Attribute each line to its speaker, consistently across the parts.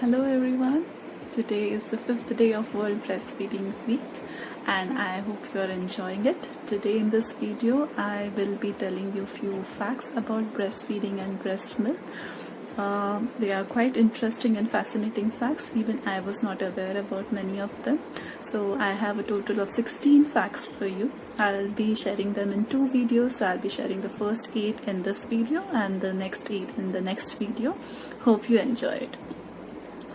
Speaker 1: Hello everyone. Today is the 5th day of World Breastfeeding Week and I hope you are enjoying it. Today in this video I will be telling you few facts about breastfeeding and breast milk. They are quite interesting and fascinating facts. Even I was not aware about many of them. So I have a total of 16 facts for you. I'll be sharing them in 2 videos. So I'll be sharing the first 8 in this video and the next 8 in the next video. Hope you enjoy it.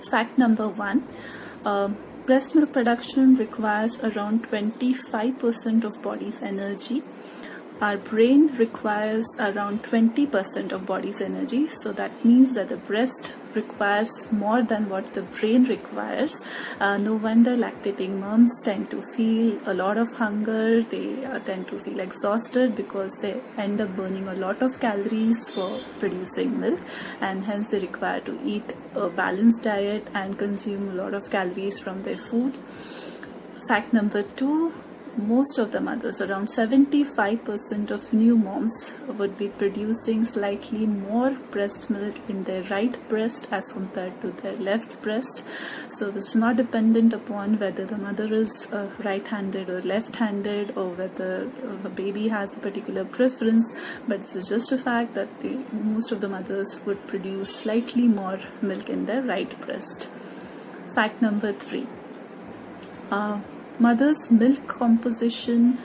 Speaker 1: Fact number 1, breast milk production requires around 25% of body's energy. Our brain requires around 20% of body's energy, so that means that the breast requires more than what the brain requires. No wonder lactating moms tend to feel a lot of hunger. They tend to feel exhausted because they end up burning a lot of calories for producing milk, and hence they require to eat a balanced diet and consume a lot of calories from their food. Fact number 2, most of the mothers, around 75% of new moms, would be producing slightly more breast milk in their right breast as compared to their left breast. So this is not dependent upon whether the mother is right-handed or left-handed, or whether the baby has a particular preference, but this is just a fact that most of the mothers would produce slightly more milk in their right breast. Fact number 3. Mother's milk composition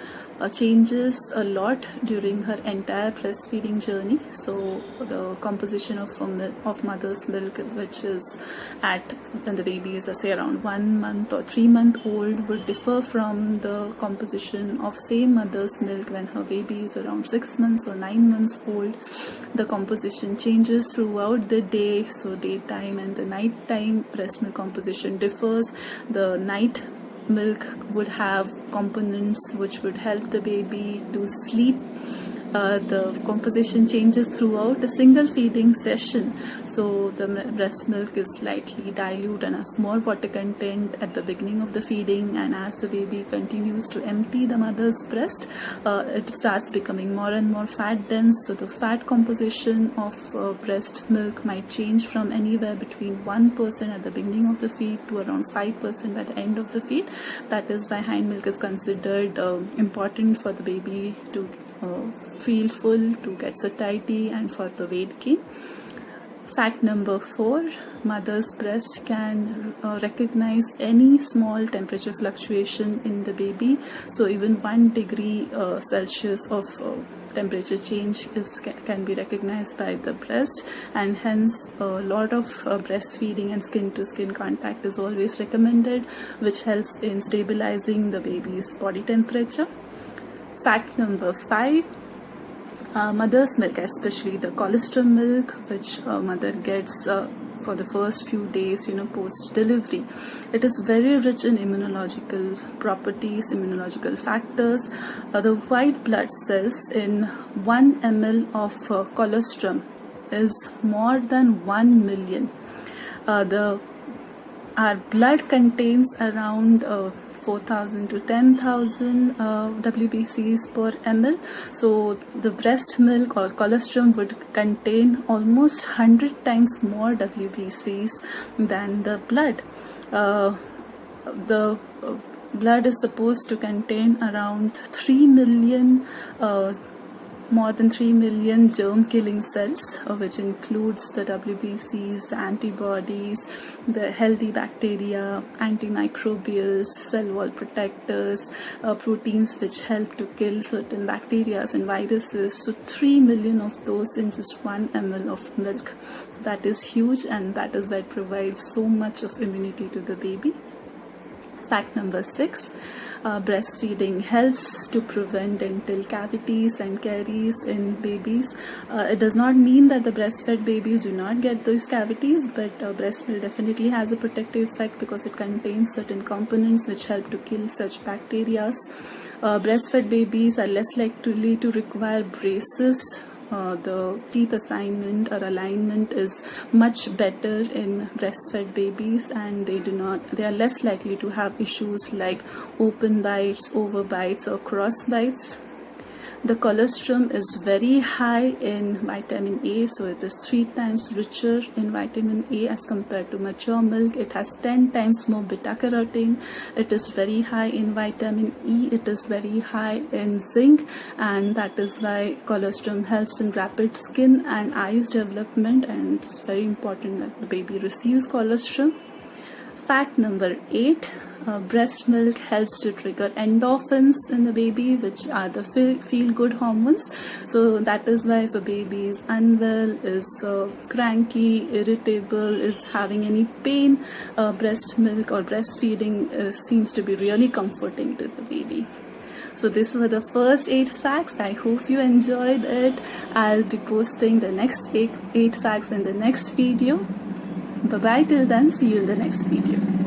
Speaker 1: changes a lot during her entire breastfeeding journey. So the composition of mother's milk, which is when the baby is say around 1 month or 3 month old, would differ from the composition of same mother's milk when her baby is around 6 months or 9 months old. The composition changes throughout the day, so daytime and the nighttime breast milk composition differs. The night milk would have components which would help the baby to sleep. The composition changes throughout a single feeding session, so the breast milk is slightly dilute and has more water content at the beginning of the feeding, and as the baby continues to empty the mother's breast, it starts becoming more and more fat dense. So the fat composition of breast milk might change from anywhere between 1% at the beginning of the feed to around 5% at the end of the feed. That is why hind milk is considered important for the baby to feel full, to get satiety, and for the weight gain. Fact number 4, mother's breast can recognize any small temperature fluctuation in the baby. So even 1 degree Celsius of temperature change can be recognized by the breast, and hence a lot of breastfeeding and skin to skin contact is always recommended, which helps in stabilizing the baby's body temperature. Fact number 5, mother's milk, especially the colostrum milk, which mother gets for the first few days post delivery, it is very rich in immunological properties, immunological factors. The white blood cells in 1 ml of colostrum is more than 1 million. Our blood contains around 4,000 to 10,000 WBCs per ml. So the breast milk or colostrum would contain almost 100 times more WBCs than the blood. The blood is supposed to contain around 3 million more than 3 million germ-killing cells, which includes the WBCs, the antibodies, the healthy bacteria, antimicrobials, cell wall protectors, proteins which help to kill certain bacteria and viruses. So 3 million of those in just 1 ml of milk. So that is huge, and that is why it provides so much of immunity to the baby. Fact number 6, breastfeeding helps to prevent dental cavities and caries in babies. It does not mean that the breastfed babies do not get those cavities, but breast milk definitely has a protective effect because it contains certain components which help to kill such bacteria. Breastfed babies are less likely to require braces. The teeth assignment or alignment is much better in breastfed babies, and they are less likely to have issues like open bites, over bites, or cross bites. The colostrum is very high in vitamin A, so it is 3 times richer in vitamin A as compared to mature milk. It has 10 times more beta carotene. It is very high in vitamin E. It is very high in zinc, and that is why colostrum helps in rapid skin and eyes development, and it's very important that the baby receives colostrum. Fact number 8. Breast milk helps to trigger endorphins in the baby, which are the feel-good hormones. So that is why if a baby is unwell, is cranky, irritable, is having any pain, breast milk or breastfeeding seems to be really comforting to the baby. So these were the first 8 facts. I hope you enjoyed it. I'll be posting the next 8 facts in the next video. Bye bye till then. See you in the next video.